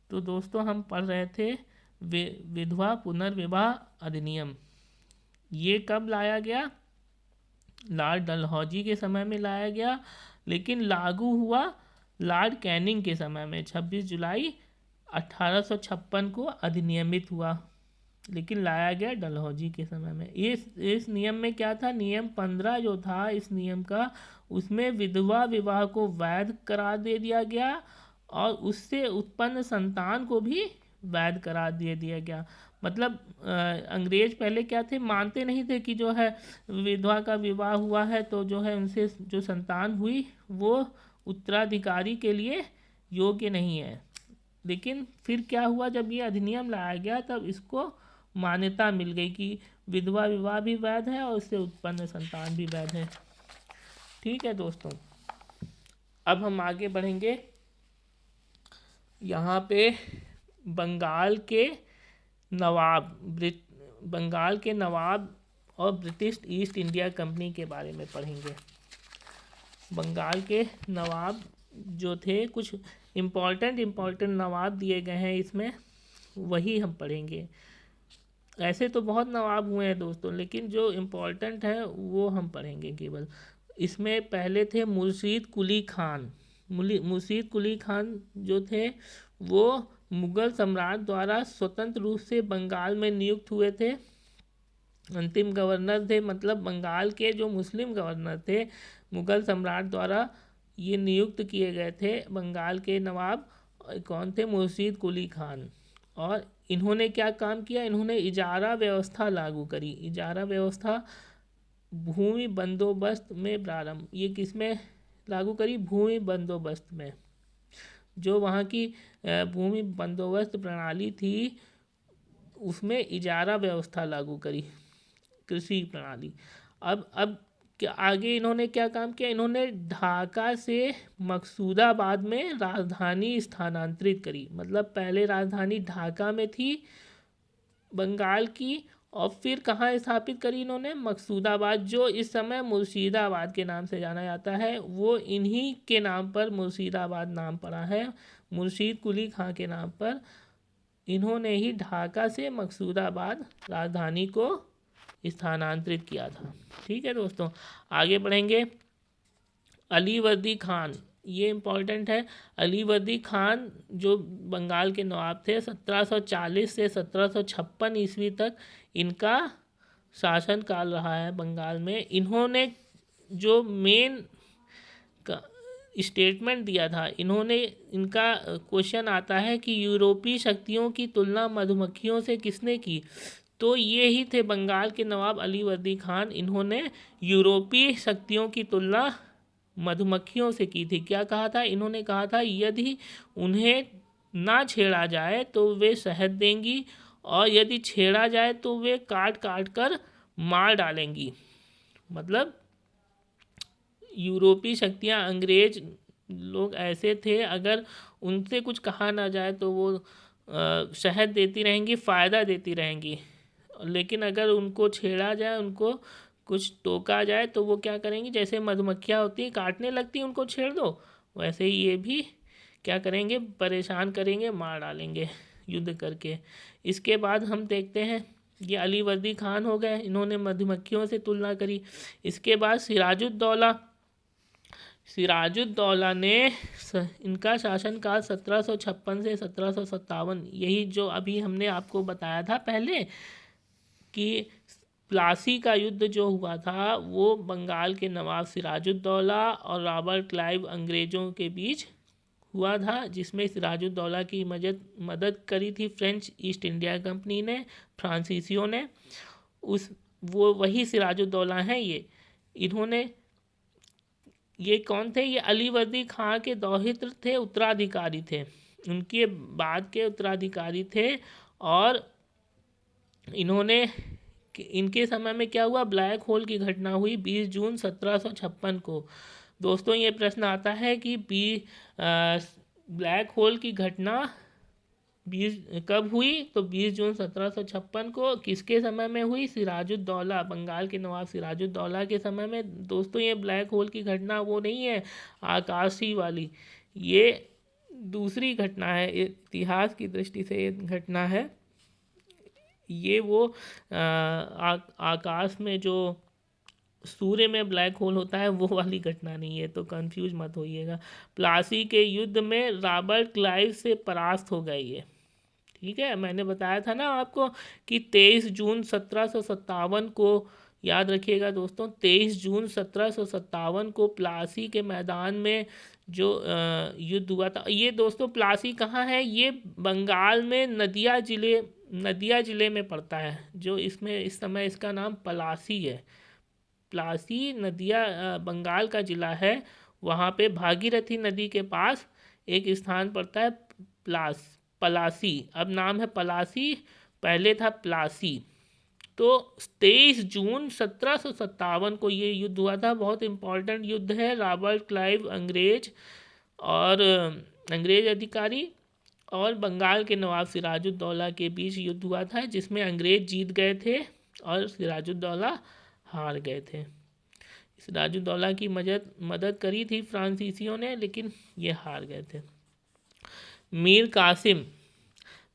तो दोस्तों हम पढ़ रहे थे विधवा पुनर्विवाह अधिनियम। ये कब लाया गया? लॉर्ड डलहौजी के समय में लाया गया, लेकिन लागू हुआ लॉर्ड कैनिंग के समय में 26 जुलाई 1856 को अधिनियमित हुआ, लेकिन लाया गया डलहौजी के समय में। इस नियम में क्या था? नियम 15 जो था इस नियम का, उसमें विधवा विवाह को वैध करार दे दिया गया और उससे उत्पन्न संतान को भी वैध करार दे दिया गया। मतलब अंग्रेज पहले क्या थे, मानते नहीं थे कि जो है विधवा का विवाह हुआ है तो जो है उनसे जो संतान हुई वो उत्तराधिकारी के लिए योग्य नहीं है। लेकिन फिर क्या हुआ, जब ये अधिनियम लाया गया तब इसको मान्यता मिल गई कि विधवा विवाह भी वैध है और उससे उत्पन्न संतान भी वैध है। ठीक है दोस्तों, अब हम आगे बढ़ेंगे। यहाँ पे बंगाल के नवाब और ब्रिटिश ईस्ट इंडिया कंपनी के बारे में पढ़ेंगे। बंगाल के नवाब जो थे, कुछ इम्पोर्टेंट नवाब दिए गए हैं इसमें, वही हम पढ़ेंगे। ऐसे तो बहुत नवाब हुए हैं दोस्तों, लेकिन जो इम्पोर्टेंट है वो हम पढ़ेंगे केवल। इसमें पहले थे मुर्शीद कुली खान। मुर्शीद कुली खान जो थे वो मुगल सम्राट द्वारा स्वतंत्र रूप से बंगाल में नियुक्त हुए थे। अंतिम गवर्नर थे, मतलब बंगाल के जो मुस्लिम गवर्नर थे मुगल सम्राट द्वारा ये नियुक्त किए गए थे। बंगाल के नवाब कौन थे? मुर्शीद कुली खान। और इन्होंने क्या काम किया? इन्होंने इजारा व्यवस्था लागू करी। इजारा व्यवस्था भूमि बंदोबस्त में प्रारंभ, ये किस में लागू करी? भूमि बंदोबस्त में। जो वहाँ की भूमि बंदोबस्त प्रणाली थी उसमें इजारा व्यवस्था लागू करी, कृषि प्रणाली। अब क्या आगे इन्होंने क्या काम किया? इन्होंने ढाका से मकसूदाबाद में राजधानी स्थानांतरित करी। मतलब पहले राजधानी ढाका में थी बंगाल की, और फिर कहाँ स्थापित करी इन्होंने? मकसूदाबाद, जो इस समय मुर्शिदाबाद के नाम से जाना जाता है। वो इन्हीं के नाम पर मुर्शिदाबाद नाम पड़ा है, मुर्शीद कुली खां के नाम पर। इन्होंने ही ढाका से मकसूदाबाद राजधानी को स्थानांतरित किया था। ठीक है दोस्तों, आगे बढ़ेंगे। अलीवर्दी खान, ये इम्पोर्टेंट है। अलीवर्दी खान जो बंगाल के नवाब थे, 1740 से 1756 ईस्वी तक इनका शासनकाल रहा है बंगाल में। इन्होंने जो मेन स्टेटमेंट दिया था, इनका क्वेश्चन आता है कि यूरोपीय शक्तियों की तुलना मधुमक्खियों से किसने की? तो ये ही थे बंगाल के नवाब अलीवर्दी खान। इन्होंने यूरोपीय शक्तियों की तुलना मधुमक्खियों से की थी। क्या कहा था? इन्होंने कहा था यदि उन्हें ना छेड़ा जाए तो वे शहद देंगी, और यदि छेड़ा जाए तो वे काट काट कर मार डालेंगी। मतलब यूरोपीय शक्तियाँ, अंग्रेज लोग ऐसे थे, अगर उनसे कुछ कहा ना जाए तो वो शहद देती रहेंगी, फ़ायदा देती रहेंगी। लेकिन अगर उनको छेड़ा जाए, उनको कुछ टोका जाए तो वो क्या करेंगी? जैसे मधुमक्खियाँ होती हैं काटने लगती हैं, उनको छेड़ दो, वैसे ही ये भी क्या करेंगे? परेशान करेंगे, मार डालेंगे युद्ध करके। इसके बाद हम देखते हैं, ये अलीवर्दी खान हो गए, इन्होंने मधुमक्खियों से तुलना करी। इसके बाद सिराजुद्दौला ने इनका शासनकाल 1756 से 1757, यही जो अभी हमने आपको बताया था पहले कि प्लासी का युद्ध जो हुआ था वो बंगाल के नवाब सिराजुद्दौला और रॉबर्ट क्लाइव अंग्रेज़ों के बीच हुआ था, जिसमें सिराजुद्दौला की मदद करी थी फ्रेंच ईस्ट इंडिया कंपनी ने, फ्रांसीसियों ने। वही सिराजुद्दौला हैं ये कौन थे? ये अलीवर्दी खां के दौहित्र थे, उत्तराधिकारी थे, उनके बाद के उत्तराधिकारी थे। और इनके समय में क्या हुआ? ब्लैक होल की घटना हुई 20 जून 1756 को। दोस्तों ये प्रश्न आता है कि ब्लैक होल की घटना कब हुई? तो 20 जून 1756 को। किसके समय में हुई? सिराजुद्दौला, बंगाल के नवाब सिराजुद्दौला के समय में। दोस्तों ये ब्लैक होल की घटना वो नहीं है आकाशीय वाली, ये दूसरी घटना है, इतिहास की दृष्टि से ये घटना है। ये वो आकाश में जो सूर्य में ब्लैक होल होता है वो वाली घटना नहीं है, तो कंफ्यूज मत होइएगा। प्लासी के युद्ध में रॉबर्ट क्लाइव से परास्त हो गई है। ठीक है, मैंने बताया था ना आपको कि 23 जून 1757 को, याद रखिएगा दोस्तों, 23 जून 1757 को प्लासी के मैदान में जो युद्ध हुआ था। ये दोस्तों प्लासी कहाँ है? ये बंगाल में नदिया ज़िले में पड़ता है, जो इसमें इस समय इसका नाम पलासी है। प्लासी नदिया बंगाल का ज़िला है। वहाँ पे भागीरथी नदी के पास एक स्थान पड़ता है पलासी। अब नाम है पलासी, पहले था प्लासी। तो 23 जून 1757 को ये युद्ध हुआ था। बहुत इम्पोर्टेंट युद्ध है। रॉबर्ट क्लाइव अंग्रेज अधिकारी और बंगाल के नवाब सिराजुद्दौला के बीच युद्ध हुआ था, जिसमें अंग्रेज जीत गए थे और सिराजुद्दौला हार गए थे। सिराजुद्दौला की मदद करी थी फ्रांसीसियों ने, लेकिन ये हार गए थे।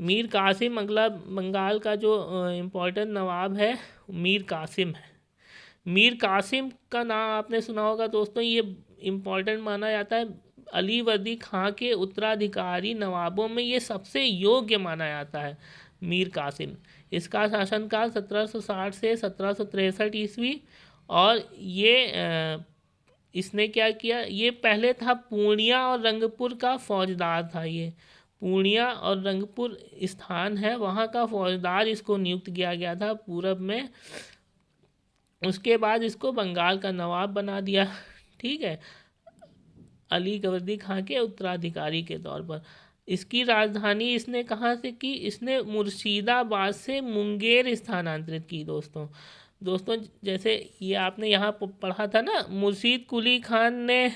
मीर कासिम अगला बंगाल का जो इम्पोर्टेंट नवाब है, मीर कासिम है। मीर कासिम का नाम आपने सुना होगा दोस्तों। ये इम्पोर्टेंट माना जाता है। अली वर्दी खां के उत्तराधिकारी नवाबों में ये सबसे योग्य माना जाता है मीर कासिम। इसका शासनकाल 1760 से 1763 ईस्वी। और ये इसने क्या किया, ये पहले था पूर्णिया और रंगपुर का फौजदार था। ये पूर्णिया और रंगपुर स्थान है, वहाँ का फौजदार इसको नियुक्त किया गया था पूरब में। उसके बाद इसको बंगाल का नवाब बना दिया। ठीक है, अली वर्दी खां के उत्तराधिकारी के तौर पर। इसकी राजधानी इसने कहाँ से की? इसने मुर्शिदाबाद से मुंगेर स्थानांतरित की दोस्तों जैसे ये आपने यहाँ पढ़ा था ना, मुर्शीद कुली खान ने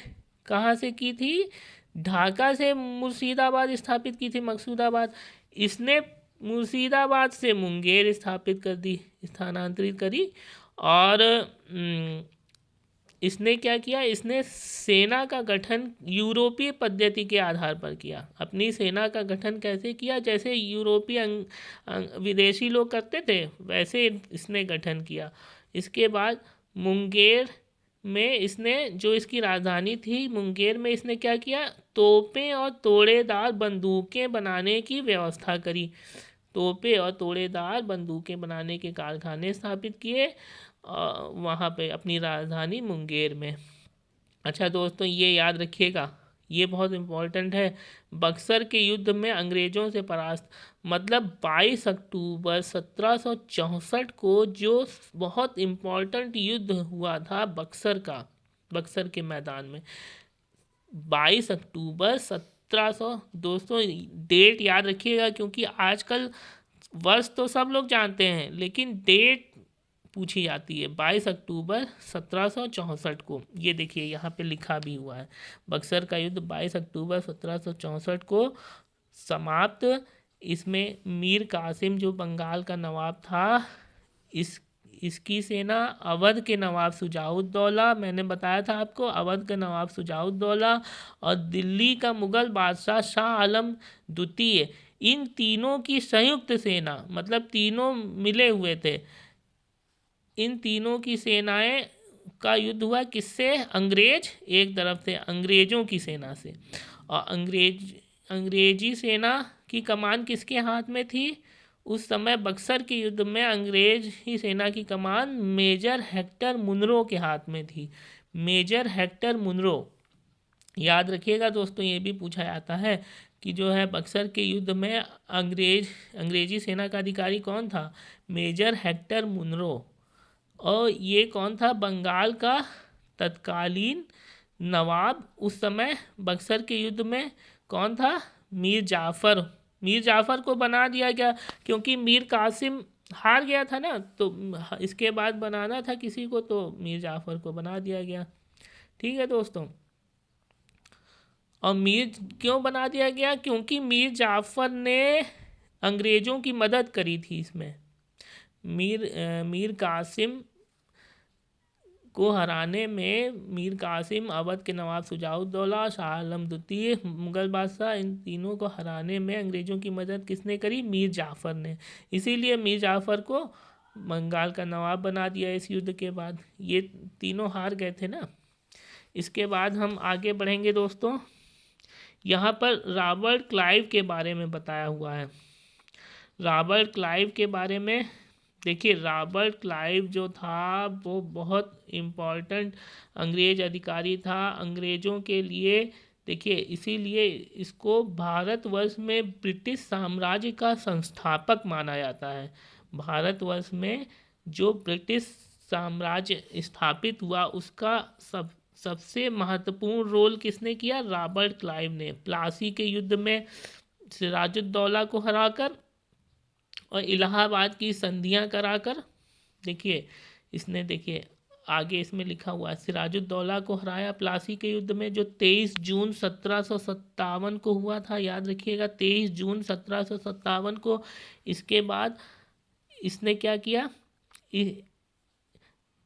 कहाँ से की थी? ढाका से मुर्शिदाबाद स्थापित की थी, मकसूदाबाद। इसने मुर्शिदाबाद से मुंगेर स्थानांतरित करी। और इसने क्या किया? इसने सेना का गठन यूरोपीय पद्धति के आधार पर किया। अपनी सेना का गठन कैसे किया? जैसे यूरोपीय विदेशी लोग करते थे, वैसे इसने गठन किया। इसके बाद मुंगेर में इसने, जो इसकी राजधानी थी मुंगेर में, इसने क्या किया? तोपें और तोड़ेदार बंदूकें बनाने की व्यवस्था करी। तोपें और तोड़ेदार बंदूकें बनाने के कारखाने स्थापित किए वहाँ पे अपनी राजधानी मुंगेर में। अच्छा दोस्तों, ये याद रखिएगा, ये बहुत इम्पोर्टेंट है। बक्सर के युद्ध में अंग्रेज़ों से परास्त, मतलब 22 अक्टूबर 1764 को जो बहुत इम्पोर्टेंट युद्ध हुआ था बक्सर के मैदान में। 22 अक्टूबर 1700। दोस्तों डेट याद रखिएगा, क्योंकि आजकल वर्ष तो सब लोग जानते हैं, लेकिन डेट पूछी जाती है। 22 अक्टूबर 1764 को, ये देखिए यहाँ पे लिखा भी हुआ है। बक्सर का युद्ध 22 अक्टूबर 1764 को समाप्त। इसमें मीर कासिम जो बंगाल का नवाब था, इसकी सेना अवध के नवाब शुजाउद्दौला, मैंने बताया था आपको, अवध के नवाब शुजाउद्दौला और दिल्ली का मुगल बादशाह शाह आलम द्वितीय, इन तीनों की संयुक्त सेना, मतलब तीनों मिले हुए थे। इन तीनों की सेनाएं का युद्ध हुआ किससे? अंग्रेज एक तरफ से, अंग्रेज़ों की सेना से। और अंग्रेजी सेना की कमान किसके हाथ में थी? उस समय बक्सर के युद्ध में अंग्रेजी सेना की कमान मेजर हेक्टर मुनरो के हाथ में थी। मेजर हेक्टर मुनरो, याद रखिएगा दोस्तों, ये भी पूछा जाता है कि जो है बक्सर के युद्ध में अंग्रेजी सेना का अधिकारी कौन था? Major Hector Munro. और ये कौन था? बंगाल का तत्कालीन नवाब उस समय बक्सर के युद्ध में कौन था? मीर जाफ़र को बना दिया गया, क्योंकि मीर कासिम हार गया था ना, तो इसके बाद बनाना था किसी को, तो मीर जाफ़र को बना दिया गया। ठीक है दोस्तों, और मीर क्यों बना दिया गया? क्योंकि मीर जाफ़र ने अंग्रेज़ों की मदद करी थी इसमें। मीर कासिम को हराने में मीर कासिम, अवध के नवाब शुजाउद्दौला, शाह आलम द्वितीय, मुगल बादशाह, इन तीनों को हराने में अंग्रेज़ों की मदद किसने करी? मीर जाफ़र ने। इसीलिए मीर जाफ़र को बंगाल का नवाब बना दिया इस युद्ध के बाद। ये तीनों हार गए थे ना। इसके बाद हम आगे बढ़ेंगे दोस्तों। यहाँ पर रॉबर्ट क्लाइव के बारे में बताया हुआ है। रॉबर्ट क्लाइव के बारे में देखिए, रॉबर्ट क्लाइव जो था वो बहुत इम्पोर्टेंट अंग्रेज अधिकारी था अंग्रेज़ों के लिए। देखिए, इसीलिए इसको भारतवर्ष में ब्रिटिश साम्राज्य का संस्थापक माना जाता है। भारतवर्ष में जो ब्रिटिश साम्राज्य स्थापित हुआ उसका सबसे महत्वपूर्ण रोल किसने किया? रॉबर्ट क्लाइव ने। प्लासी के युद्ध में सिराजुद्दौला को हराकर और इलाहाबाद की संधियां कराकर, देखिए इसने, देखिए आगे इसमें लिखा हुआ है, सिराजुद्दौला को हराया प्लासी के युद्ध में, जो 23 जून 1757 को हुआ था। याद रखिएगा, 23 जून 1757 को। इसके बाद इसने क्या किया?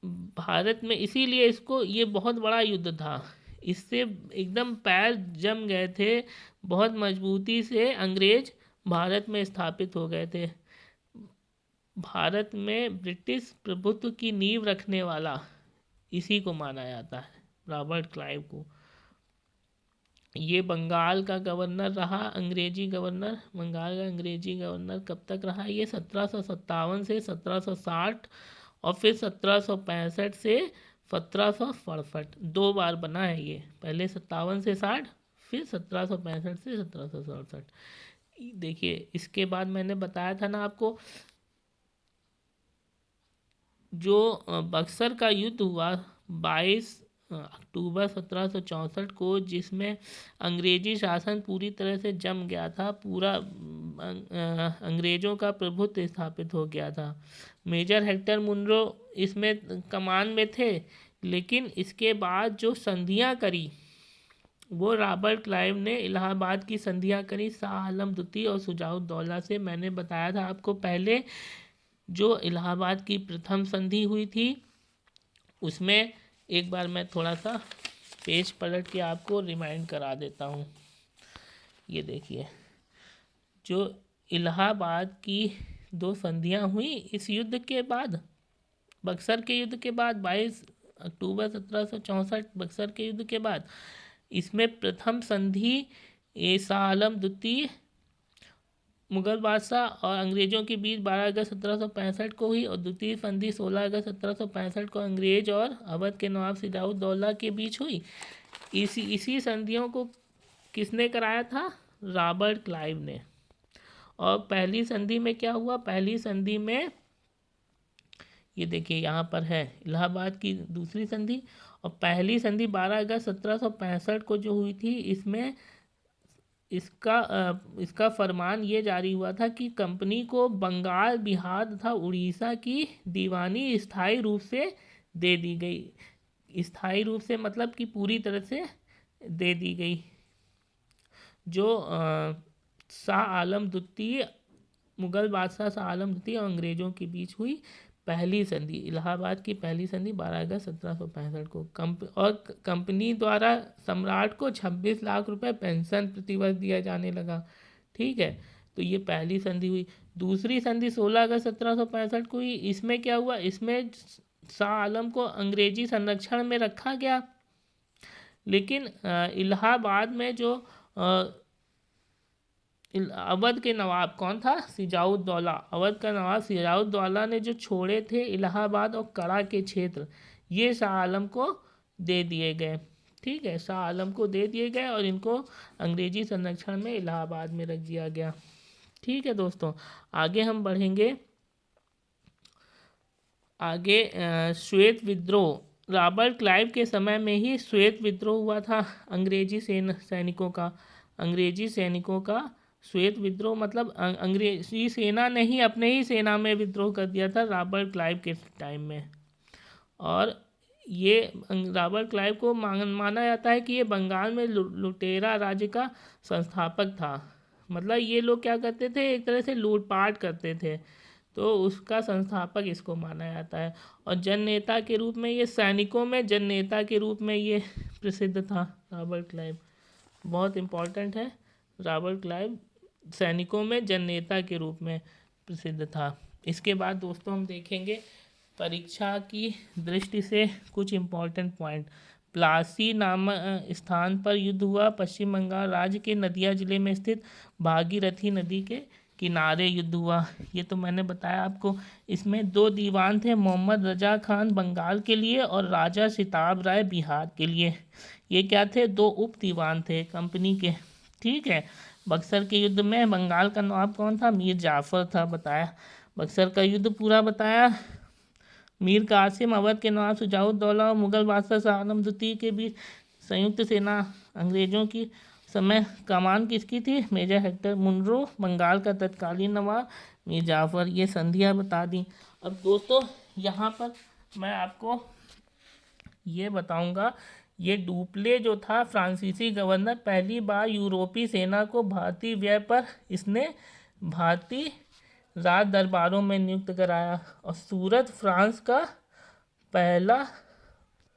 भारत में, इसीलिए इसको, ये बहुत बड़ा युद्ध था। इससे एकदम पैर जम गए थे, बहुत मजबूती से अंग्रेज भारत में स्थापित हो गए थे। भारत में ब्रिटिश प्रभुत्व की नींव रखने वाला इसी को माना जाता है, रॉबर्ट क्लाइव को। ये बंगाल का गवर्नर रहा, अंग्रेजी गवर्नर। बंगाल का अंग्रेजी गवर्नर कब तक रहा? ये 1757 से 1760 और फिर 1765 से 1767, 2 बार बना है ये। पहले 57 से 60, फिर 1765 से 1767। देखिए, इसके बाद मैंने बताया था ना आपको, जो बक्सर का युद्ध हुआ 22 अक्टूबर 1764 को, जिसमें अंग्रेजी शासन पूरी तरह से जम गया था, पूरा अंग्रेज़ों का प्रभुत्व स्थापित हो गया था। मेजर हेक्टर मुनरो इसमें कमान में थे, लेकिन इसके बाद जो संधियां करी वो रॉबर्ट क्लाइव ने इलाहाबाद की संधियां करी शाह आलम द्वितीय और शुजाउद्दौला से। मैंने बताया था आपको पहले, जो इलाहाबाद की प्रथम संधि हुई थी उसमें, एक बार मैं थोड़ा सा पेज पलट के आपको रिमाइंड करा देता हूँ। ये देखिए, जो इलाहाबाद की 2 संधियां हुई इस युद्ध के बाद, बक्सर के युद्ध के बाद, 22 अक्टूबर 1764 बक्सर के युद्ध के बाद, इसमें प्रथम संधि शाह आलम द्वितीय, मुगल बादशाह और अंग्रेज़ों के बीच 12 अगस्त 1765 को हुई, और द्वितीय संधि 16 अगस्त 1765 को अंग्रेज और अवध के नवाब सिराजुद्दौला के बीच हुई। इसी संधियों को किसने कराया था? रॉबर्ट क्लाइव ने। और पहली संधि में क्या हुआ? पहली संधि में ये देखिए, यहाँ पर है इलाहाबाद की दूसरी संधि, और पहली संधि 12 अगस्त 1765 को जो हुई थी, इसमें इसका फरमान ये जारी हुआ था कि कंपनी को बंगाल, बिहार तथा उड़ीसा की दीवानी स्थायी रूप से दे दी गई। स्थायी रूप से मतलब कि पूरी तरह से दे दी गई। जो शाह आलम द्वितीय, मुगल बादशाह शाह आलम द्वितीय और अंग्रेज़ों के बीच हुई पहली संधि, इलाहाबाद की पहली संधि 12 अगस्त 1765 को। कंपनी द्वारा सम्राट को 26 लाख रुपए पेंशन प्रतिवर्ष दिया जाने लगा। ठीक है, तो ये पहली संधि हुई। दूसरी संधि 16 अगस्त 1765 को हुई। इसमें क्या हुआ? इसमें शाह आलम को अंग्रेजी संरक्षण में रखा गया, लेकिन इलाहाबाद में जो अवध के नवाब कौन था? सिराजुद्दौला। अवध का नवाब सिराजुद्दौला ने जो छोड़े थे इलाहाबाद और कड़ा के क्षेत्र, ये शाह आलम को दे दिए गए। ठीक है, शाह आलम को दे दिए गए और इनको अंग्रेजी संरक्षण में इलाहाबाद में रख दिया गया। ठीक है दोस्तों, आगे हम बढ़ेंगे। आगे श्वेत विद्रोह। रॉबर्ट क्लाइव के समय में ही श्वेत विद्रोह हुआ था अंग्रेजी सैनिकों का। अंग्रेजी सैनिकों का श्वेत विद्रोह मतलब अंग्रेजी सेना ने ही अपने ही सेना में विद्रोह कर दिया था रॉबर्ट क्लाइव के टाइम में। और ये रॉबर्ट क्लाइव को माना जाता है कि ये बंगाल में लुटेरा राज्य का संस्थापक था। मतलब ये लोग क्या करते थे? एक तरह से लूटपाट करते थे। तो उसका संस्थापक इसको माना जाता है। और जन नेता के रूप में ये सैनिकों में जन नेता के रूप में ये प्रसिद्ध था रॉबर्ट क्लाइव, बहुत इम्पोर्टेंट है। रॉबर्ट क्लाइव सैनिकों में जन नेता के रूप में प्रसिद्ध था। इसके बाद दोस्तों हम देखेंगे परीक्षा की दृष्टि से कुछ इम्पोर्टेंट पॉइंट। प्लासी नामक स्थान पर युद्ध हुआ। पश्चिम बंगाल राज्य के नदिया जिले में स्थित भागीरथी नदी के किनारे युद्ध हुआ। ये तो मैंने बताया आपको। इसमें 2 दीवान थे, मोहम्मद रजा खान बंगाल के लिए और राजा सिताब राय बिहार के लिए। ये क्या थे? 2 उप दीवान थे कंपनी के, ठीक है। बक्सर के युद्ध में बंगाल का नवाब कौन था? मीर जाफ़र था, बताया। बक्सर का युद्ध पूरा बताया। मीर कासिम अवध के नवाब शुजाउद्दौला और मुगल बादशाह शाह आलम द्वितीय के बीच संयुक्त सेना अंग्रेजों की समय कमान किसकी थी? Major Hector Munro. बंगाल का तत्कालीन नवाब मीर जाफ़र। ये संधियाँ बता दी। अब दोस्तों यहाँ पर मैं आपको ये बताऊंगा, ये डुप्ले जो था फ्रांसीसी गवर्नर, पहली बार यूरोपीय सेना को भारतीय व्यय पर इसने भारतीय राज दरबारों में नियुक्त कराया। और सूरत फ्रांस का पहला